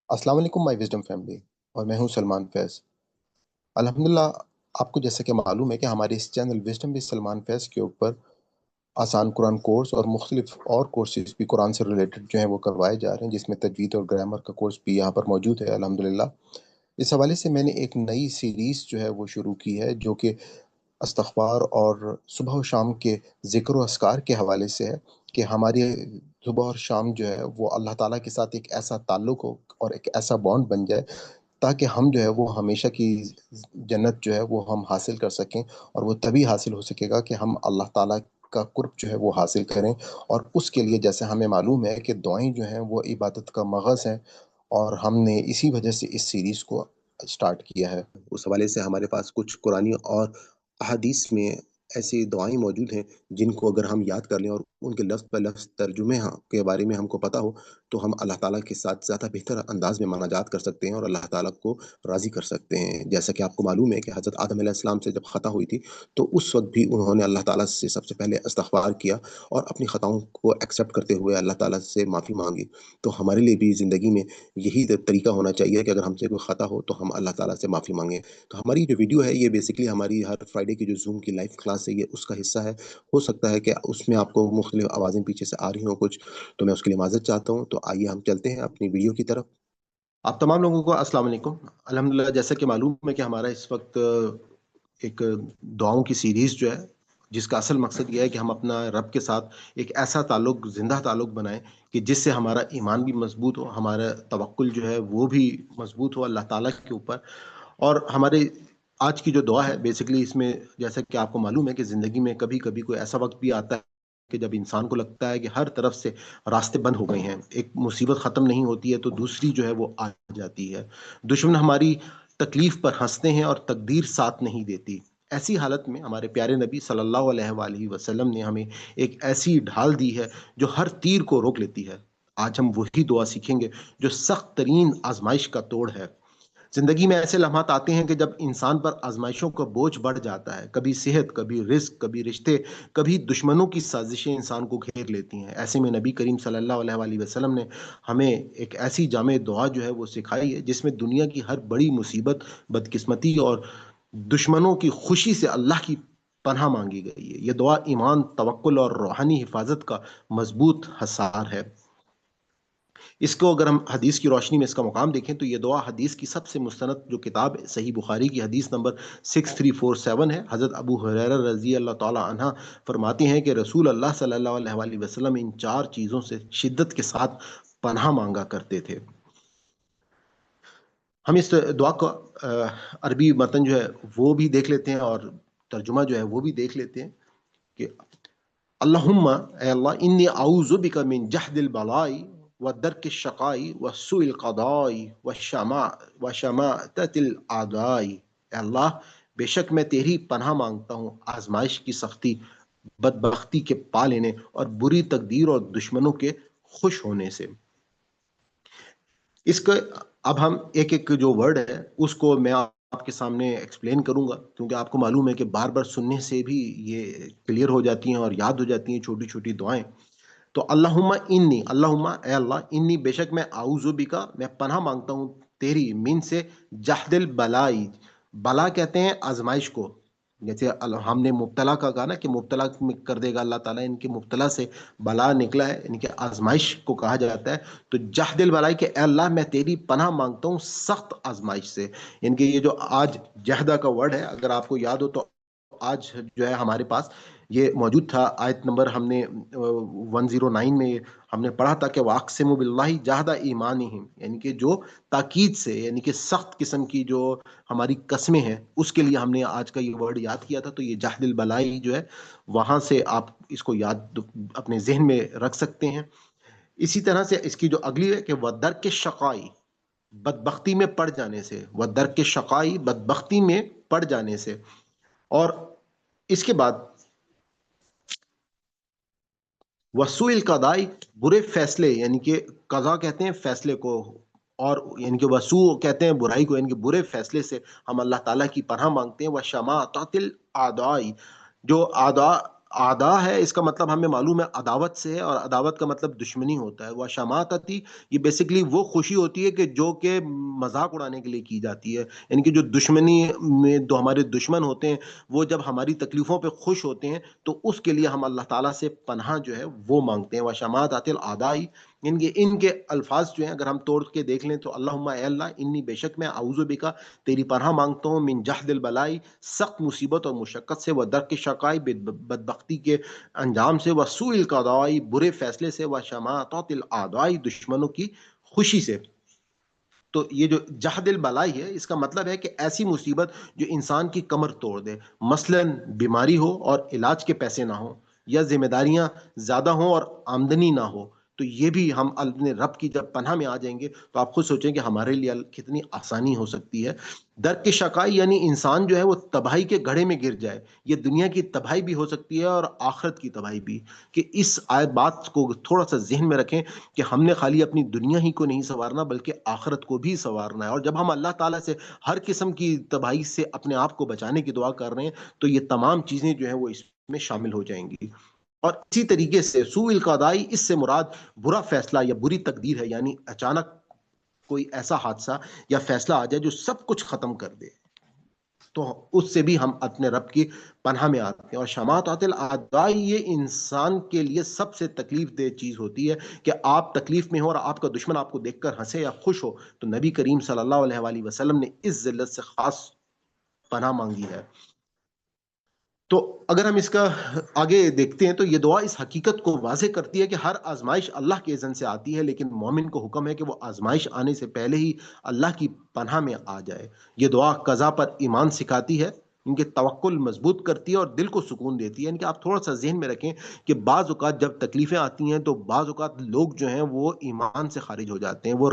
السلام علیکم مائی wisdom family, اور میں ہوں سلمان فیض۔ الحمدللہ، آپ کو جیسا کہ معلوم ہے کہ ہمارے اس چینل وزڈم بھی سلمان فیض کے اوپر آسان قرآن کورس اور مختلف اور کورسز بھی قرآن سے ریلیٹڈ جو ہیں وہ کروائے جا رہے ہیں، جس میں تجوید اور گرامر کا کورس بھی یہاں پر موجود ہے الحمدللہ۔ اس حوالے سے میں نے ایک نئی سیریز جو ہے وہ شروع کی ہے، جو کہ استغفار اور صبح و شام کے ذکر و اذکار کے حوالے سے ہے، کہ ہماری صبح اور شام جو ہے وہ اللہ تعالیٰ کے ساتھ ایک ایسا تعلق ہو اور ایک ایسا بانڈ بن جائے، تاکہ ہم جو ہے وہ ہمیشہ کی جنت جو ہے وہ ہم حاصل کر سکیں۔ اور وہ تبھی حاصل ہو سکے گا کہ ہم اللہ تعالیٰ کا قرب جو ہے وہ حاصل کریں۔ اور اس کے لیے جیسے ہمیں معلوم ہے کہ دعائیں جو ہیں وہ عبادت کا مغز ہیں، اور ہم نے اسی وجہ سے اس سیریز کو سٹارٹ کیا ہے۔ اس حوالے سے ہمارے پاس کچھ قرآنی اور احادیث میں ایسی دعائیں موجود ہیں جن کو اگر ہم یاد کر لیں اور ان کے لفظ بہ لفظ ترجمے کے بارے میں ہم کو پتہ ہو، تو ہم اللہ تعالیٰ کے ساتھ زیادہ بہتر انداز میں مناجات کر سکتے ہیں اور اللہ تعالیٰ کو راضی کر سکتے ہیں۔ جیسا کہ آپ کو معلوم ہے کہ حضرت آدم علیہ السلام سے جب خطا ہوئی تھی، تو اس وقت بھی انہوں نے اللہ تعالیٰ سے سب سے پہلے استغفار کیا اور اپنی خطاؤں کو ایکسیپٹ کرتے ہوئے اللہ تعالیٰ سے معافی مانگی۔ تو ہمارے لیے بھی زندگی میں یہی طریقہ ہونا چاہیے کہ اگر ہم سے کوئی خطا ہو تو ہم اللہ تعالیٰ سے معافی مانگیں۔ تو ہماری جو ویڈیو ہے یہ بیسکلی ہماری ہر فرائیڈے کی جو زوم کی لائیو کلاس ہے، یہ اس کا حصہ ہے۔ ہو سکتا ہے کہ اس میں آپ کو مختلف آوازیں پیچھے سے آ رہی ہوں کچھ، تو میں اس کے لیے معذرت چاہتا ہوں۔ تو آئیے ہم چلتے ہیں اپنی ویڈیو کی طرف۔ آپ تمام لوگوں کو السلام علیکم۔ الحمدللہ، جیسا کہ معلوم ہے کہ ہمارا اس وقت ایک دعاؤں کی سیریز جو ہے، جس کا اصل مقصد یہ ہے کہ ہم اپنا رب کے ساتھ ایک ایسا تعلق، زندہ تعلق بنائیں کہ جس سے ہمارا ایمان بھی مضبوط ہو، ہمارا توکل جو ہے وہ بھی مضبوط ہو اللہ تعالیٰ کے اوپر۔ اور ہمارے آج کی جو دعا ہے بیسکلی اس میں، جیسا کہ آپ کو معلوم ہے کہ زندگی میں کبھی کبھی کوئی ایسا وقت بھی آتا ہے کہ جب انسان کو لگتا ہے کہ ہر طرف سے راستے بند ہو گئے ہیں، ایک مصیبت ختم نہیں ہوتی ہے تو دوسری جو ہے وہ آ جاتی ہے، دشمن ہماری تکلیف پر ہنستے ہیں اور تقدیر ساتھ نہیں دیتی۔ ایسی حالت میں ہمارے پیارے نبی صلی اللہ علیہ وآلہ وسلم نے ہمیں ایک ایسی ڈھال دی ہے جو ہر تیر کو روک لیتی ہے۔ آج ہم وہی دعا سیکھیں گے جو سخت ترین آزمائش کا توڑ ہے۔ زندگی میں ایسے لمحات آتے ہیں کہ جب انسان پر آزمائشوں کا بوجھ بڑھ جاتا ہے، کبھی صحت، کبھی رزق، کبھی رشتے، کبھی دشمنوں کی سازشیں انسان کو گھیر لیتی ہیں۔ ایسے میں نبی کریم صلی اللہ علیہ وآلہ وسلم نے ہمیں ایک ایسی جامع دعا جو ہے وہ سکھائی ہے، جس میں دنیا کی ہر بڑی مصیبت، بدقسمتی اور دشمنوں کی خوشی سے اللہ کی پناہ مانگی گئی ہے۔ یہ دعا ایمان، توکل اور روحانی حفاظت کا مضبوط حصار ہے۔ اس کو اگر ہم حدیث کی روشنی میں اس کا مقام دیکھیں تو یہ دعا حدیث کی سب سے مستند جو کتاب صحیح بخاری کی حدیث نمبر 6347 ہے۔ حضرت ابو ہریرہ رضی اللہ تعالی عنہ فرماتے ہیں کہ رسول اللہ صلی اللہ علیہ وآلہ وسلم ان چار چیزوں سے شدت کے ساتھ پناہ مانگا کرتے تھے۔ ہم اس دعا کو عربی متن جو ہے وہ بھی دیکھ لیتے ہیں اور ترجمہ جو ہے وہ بھی دیکھ لیتے ہیں کہ اللہم، اے اللہ، انی اعوذ بک من جہد البلاء ودرک الشقاء وسوء القضاء وشماتت الاعداء۔ اے اللہ، بے شک میں تیری پناہ مانگتا ہوں آزمائش کی سختی، بدبختی کے پا لینے اور بری تقدیر اور دشمنوں کے خوش ہونے سے۔ اس کا اب ہم ایک ایک جو ورڈ ہے اس کو میں آپ کے سامنے ایکسپلین کروں گا، کیونکہ آپ کو معلوم ہے کہ بار بار سننے سے بھی یہ کلیئر ہو جاتی ہیں اور یاد ہو جاتی ہیں چھوٹی چھوٹی دعائیں۔ تو اللہم انی، اللہم اے اللہ، انی بے شک میں اعوذ بکا میں پناہ مانگتا ہوں تیری، من سے جہد البلائی، بلا کہتے ہیں آزمائش کو، جیسے ہم نے مبتلا کا کہا نا کہ مبتلا میں کر دے گا اللہ تعالیٰ، ان کے مبتلا سے بلا نکلا ہے، ان کے آزمائش کو کہا جاتا ہے۔ تو جہد البلائی کہ اے اللہ میں تیری پناہ مانگتا ہوں سخت آزمائش سے، ان کے یہ جو آج جہدہ کا ورڈ ہے اگر آپ کو یاد ہو تو آج جو ہے ہمارے پاس یہ موجود تھا، آیت نمبر ہم نے 109 میں ہم نے پڑھا تھا کہ وَأَقْسِمُوا بِاللَّهِ جَهْدَ ایمانہم، یعنی کہ جو تاکید سے، یعنی کہ سخت قسم کی جو ہماری قسمیں ہیں اس کے لیے ہم نے آج کا یہ ورڈ یاد کیا تھا۔ تو یہ جہد البلائی جو ہے وہاں سے آپ اس کو یاد اپنے ذہن میں رکھ سکتے ہیں۔ اسی طرح سے اس کی جو اگلی ہے کہ وَدَرْکِ الشَّقَاءِ، بدبختی میں پڑ جانے سے، وَدَرْکِ الشَّقَاءِ بدبختی میں پڑ جانے سے، اور اس کے بعد وسوء القضاء برے فیصلے، یعنی کہ قضا کہتے ہیں فیصلے کو، اور یعنی کہ وسوء کہتے ہیں برائی کو، یعنی کہ برے فیصلے سے ہم اللہ تعالیٰ کی پناہ مانگتے ہیں۔ وشماتت الاعداء، جو آدا ہے اس کا مطلب ہمیں معلوم ہے عداوت سے ہے، اور عداوت کا مطلب دشمنی ہوتا ہے. وہ شماتتی یہ بیسیکلی وہ خوشی ہوتی ہے کہ جو کہ مذاق اڑانے کے لیے کی جاتی ہے. یعنی کہ جو دشمنی میں جو ہمارے دشمن ہوتے ہیں وہ جب ہماری تکلیفوں پہ خوش ہوتے ہیں تو اس کے لیے ہم اللہ تعالیٰ سے پناہ جو ہے وہ مانگتے ہیں. وہ شماتات الادائی، ان کے الفاظ جو ہیں اگر ہم توڑ کے دیکھ لیں تو اللہم اے اللہ انی بے شک میں اعوذ بکا تیری پناہ مانگتا ہوں من جہد البلائی سخت مصیبت اور مشقت سے، و درک شقائی بدبختی کے انجام سے، و سوء القضاء برے فیصلے سے، و شماتات الاعداء دشمنوں کی خوشی سے. تو یہ جو جہد البلائی ہے اس کا مطلب ہے کہ ایسی مصیبت جو انسان کی کمر توڑ دے، مثلا بیماری ہو اور علاج کے پیسے نہ ہوں، یا ذمہ داریاں زیادہ ہوں اور آمدنی نہ ہو. تو یہ بھی ہم اپنے رب کی جب پناہ میں آ جائیں گے تو آپ خود سوچیں کہ ہمارے لیے کتنی آسانی ہو سکتی ہے. درک شقائی یعنی انسان جو ہے وہ تباہی کے گڑھے میں گر جائے. یہ دنیا کی تباہی بھی ہو سکتی ہے اور آخرت کی تباہی بھی. کہ اس آیت بات کو تھوڑا سا ذہن میں رکھیں کہ ہم نے خالی اپنی دنیا ہی کو نہیں سنوارنا بلکہ آخرت کو بھی سنوارنا ہے. اور جب ہم اللہ تعالیٰ سے ہر قسم کی تباہی سے اپنے آپ کو بچانے کی دعا کر رہے ہیں تو یہ تمام چیزیں جو ہیں وہ اس میں شامل ہو جائیں گی. اور اسی طریقے سے سوء القضائی، اس سے مراد برا فیصلہ یا بری تقدیر ہے، یعنی اچانک کوئی ایسا حادثہ یا فیصلہ آ جائے جو سب کچھ ختم کر دے، تو اس سے بھی ہم اپنے رب کی پناہ میں آتے ہیں. اور شماتات الاعداء یہ انسان کے لیے سب سے تکلیف دہ چیز ہوتی ہے کہ آپ تکلیف میں ہو اور آپ کا دشمن آپ کو دیکھ کر ہنسے یا خوش ہو. تو نبی کریم صلی اللہ علیہ وآلہ وسلم نے اس ذلت سے خاص پناہ مانگی ہے. تو اگر ہم اس کا آگے دیکھتے ہیں تو یہ دعا اس حقیقت کو واضح کرتی ہے کہ ہر آزمائش اللہ کے اذن سے آتی ہے، لیکن مومن کو حکم ہے کہ وہ آزمائش آنے سے پہلے ہی اللہ کی پناہ میں آ جائے. یہ دعا قضا پر ایمان سکھاتی ہے، ان کے توکل مضبوط کرتی ہے اور دل کو سکون دیتی ہے. یعنی کہ آپ تھوڑا سا ذہن میں رکھیں کہ بعض اوقات جب تکلیفیں آتی ہیں تو بعض اوقات لوگ جو ہیں وہ ایمان سے خارج ہو جاتے ہیں، وہ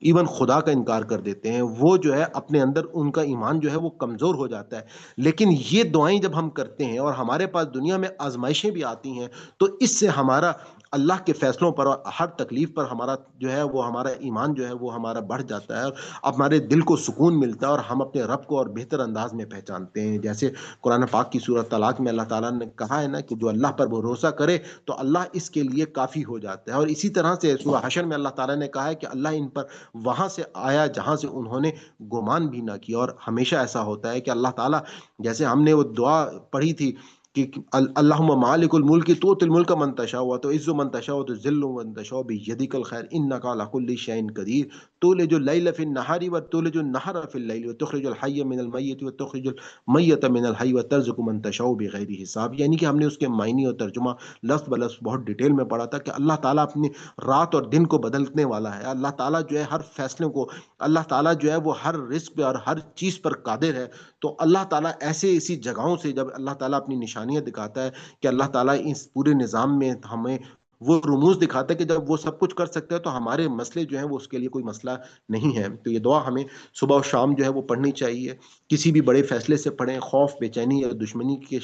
ایون خدا کا انکار کر دیتے ہیں، وہ جو ہے اپنے اندر ان کا ایمان جو ہے وہ کمزور ہو جاتا ہے. لیکن یہ دعائیں جب ہم کرتے ہیں اور ہمارے پاس دنیا میں آزمائشیں بھی آتی ہیں تو اس سے ہمارا اللہ کے فیصلوں پر اور ہر تکلیف پر ہمارا جو ہے وہ ہمارا ایمان جو ہے وہ ہمارا بڑھ جاتا ہے، اور ہمارے دل کو سکون ملتا ہے اور ہم اپنے رب کو اور بہتر انداز میں پہچانتے ہیں. جیسے قرآن پاک کی سورۃ طلاق میں اللہ تعالیٰ نے کہا ہے نا کہ جو اللہ پر بھروسہ کرے تو اللہ اس کے لیے کافی ہو جاتا ہے. اور اسی طرح سے سورہ حشر میں اللہ تعالیٰ نے کہا ہے کہ اللہ ان پر وہاں سے آیا جہاں سے انہوں نے گمان بھی نہ کیا. اور ہمیشہ ایسا ہوتا ہے کہ اللہ تعالیٰ، جیسے ہم نے وہ دعا پڑھی تھی کہ اللہم مالک الملک تؤتی الملک من تشاء وتعز من تشاء وتذل من تشاء بیدک الخیر انک علی کل شیء قدیر تولج اللیل فی النہار وتولج النہار فی اللیل وتخرج الحی من المیت وتخرج المیت من الحی وترزق من تشاء بغیر حساب. یعنی کہ ہم نے اس کے معنی اور ترجمہ لفظ بلفظ بہت ڈیٹیل میں پڑھا تھا کہ اللہ تعالیٰ اپنی رات اور دن کو بدلنے والا ہے. اللہ تعالیٰ جو ہے ہر فیصلے کو، اللہ تعالیٰ جو ہے وہ ہر رزق پہ اور ہر چیز پر قادر ہے. تو اللہ تعالیٰ ایسی جگہوں سے جب اللہ تعالیٰ اپنی نشانیاں دکھاتا ہے کہ اللہ تعالیٰ اس پورے نظام میں ہمیں وہ رموز دکھاتا ہے کہ جب وہ سب کچھ کر سکتا ہے تو ہمارے مسئلے جو ہیں وہ اس کے لیے کوئی مسئلہ نہیں ہے. تو یہ دعا ہمیں صبح و شام جو ہے وہ پڑھنی چاہیے. کسی بھی بڑے فیصلے سے پڑھیں، خوف، بے چینی یا دشمنی کے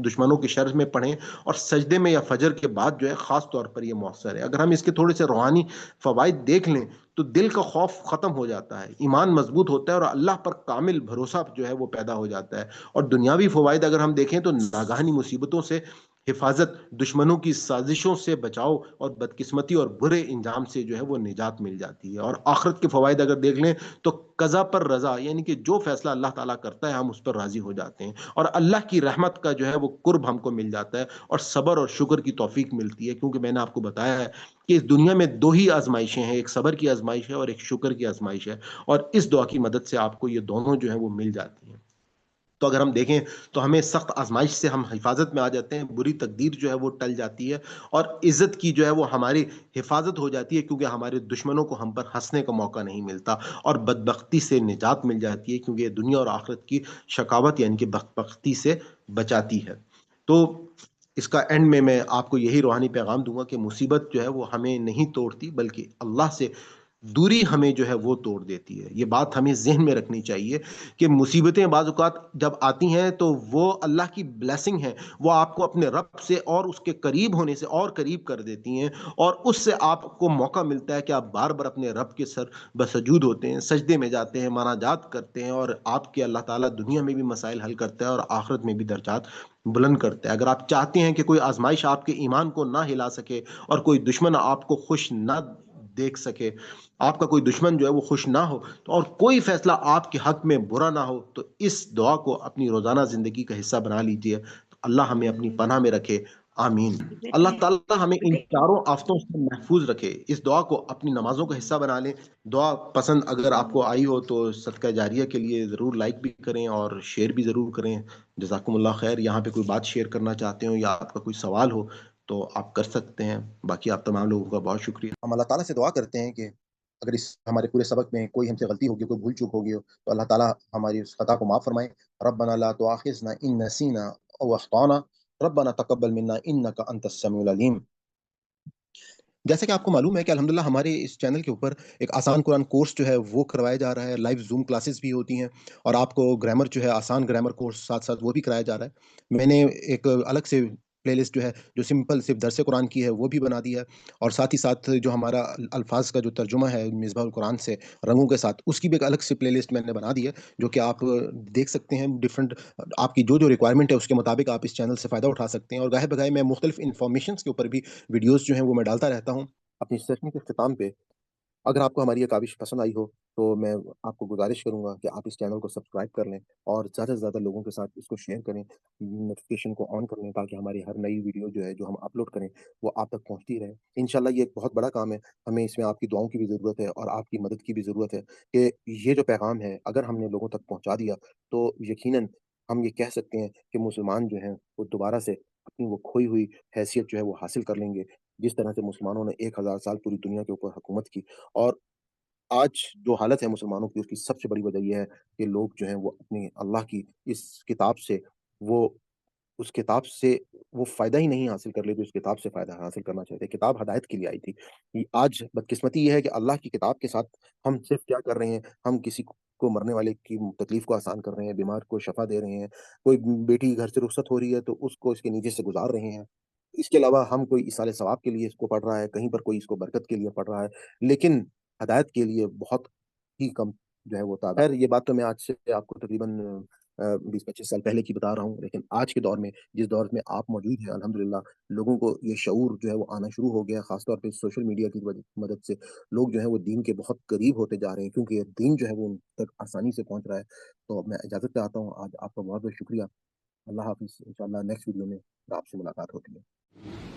دشمنوں کے شر میں پڑھیں، اور سجدے میں یا فجر کے بعد جو ہے خاص طور پر یہ مؤثر ہے. اگر ہم اس کے تھوڑے سے روحانی فوائد دیکھ لیں تو دل کا خوف ختم ہو جاتا ہے، ایمان مضبوط ہوتا ہے اور اللہ پر کامل بھروسہ جو ہے وہ پیدا ہو جاتا ہے. اور دنیاوی فوائد اگر ہم دیکھیں تو ناگہانی مصیبتوں سے حفاظت، دشمنوں کی سازشوں سے بچاؤ اور بدقسمتی اور برے انجام سے جو ہے وہ نجات مل جاتی ہے. اور آخرت کے فوائد اگر دیکھ لیں تو قضا پر رضا، یعنی کہ جو فیصلہ اللہ تعالیٰ کرتا ہے ہم اس پر راضی ہو جاتے ہیں، اور اللہ کی رحمت کا جو ہے وہ قرب ہم کو مل جاتا ہے، اور صبر اور شکر کی توفیق ملتی ہے. کیونکہ میں نے آپ کو بتایا ہے کہ اس دنیا میں دو ہی آزمائشیں ہیں، ایک صبر کی آزمائش ہے اور ایک شکر کی آزمائش ہے، اور اس دعا کی مدد سے آپ کو یہ دونوں جو ہیں وہ مل جاتی ہیں. تو اگر ہم دیکھیں تو ہمیں سخت آزمائش سے ہم حفاظت میں آ جاتے ہیں، بری تقدیر جو ہے وہ ٹل جاتی ہے، اور عزت کی جو ہے وہ ہماری حفاظت ہو جاتی ہے کیونکہ ہمارے دشمنوں کو ہم پر ہنسنے کا موقع نہیں ملتا، اور بدبختی سے نجات مل جاتی ہے کیونکہ یہ دنیا اور آخرت کی شقاوت یعنی کہ بدبختی سے بچاتی ہے. تو اس کا اینڈ میں آپ کو یہی روحانی پیغام دوں گا کہ مصیبت جو ہے وہ ہمیں نہیں توڑتی بلکہ اللہ سے دوری ہمیں جو ہے وہ توڑ دیتی ہے. یہ بات ہمیں ذہن میں رکھنی چاہیے کہ مصیبتیں بعض اوقات جب آتی ہیں تو وہ اللہ کی بلیسنگ ہے، وہ آپ کو اپنے رب سے اور اس کے قریب ہونے سے اور قریب کر دیتی ہیں، اور اس سے آپ کو موقع ملتا ہے کہ آپ بار بار اپنے رب کے سر بسجود ہوتے ہیں، سجدے میں جاتے ہیں، مناجات کرتے ہیں، اور آپ کے اللہ تعالیٰ دنیا میں بھی مسائل حل کرتا ہے اور آخرت میں بھی درجات بلند کرتا ہے. اگر آپ چاہتے ہیں کہ کوئی آزمائش آپ کے ایمان کو نہ ہلا سکے اور کوئی دشمن آپ کو خوش نہ دیکھ سکے، آپ کا کوئی دشمن جو ہے وہ خوش نہ ہو تو، اور کوئی فیصلہ آپ کے حق میں برا نہ ہو، تو اس دعا کو اپنی روزانہ زندگی کا حصہ بنا لیجئے. تو اللہ ہمیں اپنی پناہ میں رکھے. آمین. اللہ تعالیٰ ہمیں ان چاروں آفتوں سے محفوظ رکھے. اس دعا کو اپنی نمازوں کا حصہ بنا لیں. دعا پسند اگر آپ کو آئی ہو تو صدقہ جاریہ کے لیے ضرور لائک بھی کریں اور شیئر بھی ضرور کریں. جزاکم اللہ خیر. یہاں پہ کوئی بات شیئر کرنا چاہتے ہو یا آپ کا کوئی سوال ہو تو آپ کر سکتے ہیں. باقی آپ تمام لوگوں کا بہت شکریہ. ہم اللہ تعالیٰ سے دعا کرتے ہیں کہ اگر اس ہمارے پورے سبق میں کوئی ہم سے غلطی ہوگی، کوئی بھول چوک ہوگی ہو، تو اللہ تعالیٰ ہماری اس خطا کو معاف فرمائے. ربنا لا تؤاخذنا ان نسینا او اخطانا ربنا تقبل منا انک انت السمیع العلیم. جیسا کہ آپ کو معلوم ہے کہ الحمدللہ ہمارے اس چینل کے اوپر ایک آسان قرآن کورس جو ہے وہ کروایا جا رہا ہے. لائیو زوم کلاسز بھی ہوتی ہیں اور آپ کو گرامر جو ہے آسان گرامر کورس ساتھ ساتھ وہ بھی کرایا جا رہا ہے. میں نے ایک الگ سے پلے لسٹ جو ہے جو سمپل صرف درس قرآن کی ہے وہ بھی بنا دی ہے، اور ساتھ ہی ساتھ جو ہمارا الفاظ کا جو ترجمہ ہے مصباح القرآن سے رنگوں کے ساتھ، اس کی بھی ایک الگ سے پلے لسٹ میں نے بنا دی ہے، جو کہ آپ دیکھ سکتے ہیں. ڈفرنٹ آپ کی جو ریکوائرمنٹ ہے اس کے مطابق آپ اس چینل سے فائدہ اٹھا سکتے ہیں. اور گاہے بگاہے میں مختلف انفارمیشنس کے اوپر بھی ویڈیوز جو ہیں وہ میں ڈالتا رہتا ہوں. اپنی سیشن کے اختتام پہ اگر آپ کو ہماری یہ کاوش پسند آئی ہو تو میں آپ کو گزارش کروں گا کہ آپ اس چینل کو سبسکرائب کر لیں اور زیادہ سے زیادہ لوگوں کے ساتھ اس کو شیئر کریں، نوٹیفیکیشن کو آن کر لیں تاکہ ہماری ہر نئی ویڈیو جو ہے جو ہم اپلوڈ کریں وہ آپ تک پہنچتی رہے. انشاءاللہ یہ ایک بہت بڑا کام ہے. ہمیں اس میں آپ کی دعاؤں کی بھی ضرورت ہے اور آپ کی مدد کی بھی ضرورت ہے کہ یہ جو پیغام ہے اگر ہم نے لوگوں تک پہنچا دیا تو یقیناً ہم یہ کہہ سکتے ہیں کہ مسلمان جو ہیں وہ دوبارہ سے اپنی وہ کھوئی ہوئی حیثیت جو ہے وہ حاصل کر لیں گے، جس طرح سے مسلمانوں نے 1000 سال پوری دنیا کے اوپر حکومت کی. اور آج جو حالت ہے مسلمانوں کی اس کی سب سے بڑی وجہ یہ ہے کہ لوگ جو ہیں وہ اپنی اللہ کی اس کتاب سے وہ اس کتاب سے وہ فائدہ ہی نہیں حاصل کر لے جو اس کتاب سے فائدہ حاصل کرنا چاہتے. کتاب ہدایت کے لیے آئی تھی. آج بدقسمتی یہ ہے کہ اللہ کی کتاب کے ساتھ ہم صرف کیا کر رہے ہیں، ہم کسی کو مرنے والے کی تکلیف کو آسان کر رہے ہیں، بیمار کو شفا دے رہے ہیں، کوئی بیٹی گھر سے رخصت ہو رہی ہے تو اس کو اس کے نیچے سے گزار رہے ہیں. اس کے علاوہ ہم کوئی اصال ثواب کے لیے اس کو پڑھ رہا ہے، کہیں پر کوئی اس کو برکت کے لیے پڑھ رہا ہے، لیکن ہدایت کے لیے بہت ہی کم جو ہے وہ تعداد. خیر یہ بات تو میں آج سے آپ کو تقریباً 20-25 سال پہلے کی بتا رہا ہوں، لیکن آج کے دور میں جس دور میں آپ موجود ہیں الحمدللہ لوگوں کو یہ شعور جو ہے وہ آنا شروع ہو گیا. خاص طور پہ سوشل میڈیا کی مدد سے لوگ جو ہے وہ دین کے بہت قریب ہوتے جا رہے ہیں کیونکہ یہ دین جو ہے وہ ان تک آسانی سے پہنچ رہا ہے. تو میں اجازت چاہتا ہوں. آج آپ کا بہت بہت شکریہ. اللہ حافظ. انشاءاللہ نیکسٹ ویڈیو میں آپ سے ملاقات ہوتی ہے.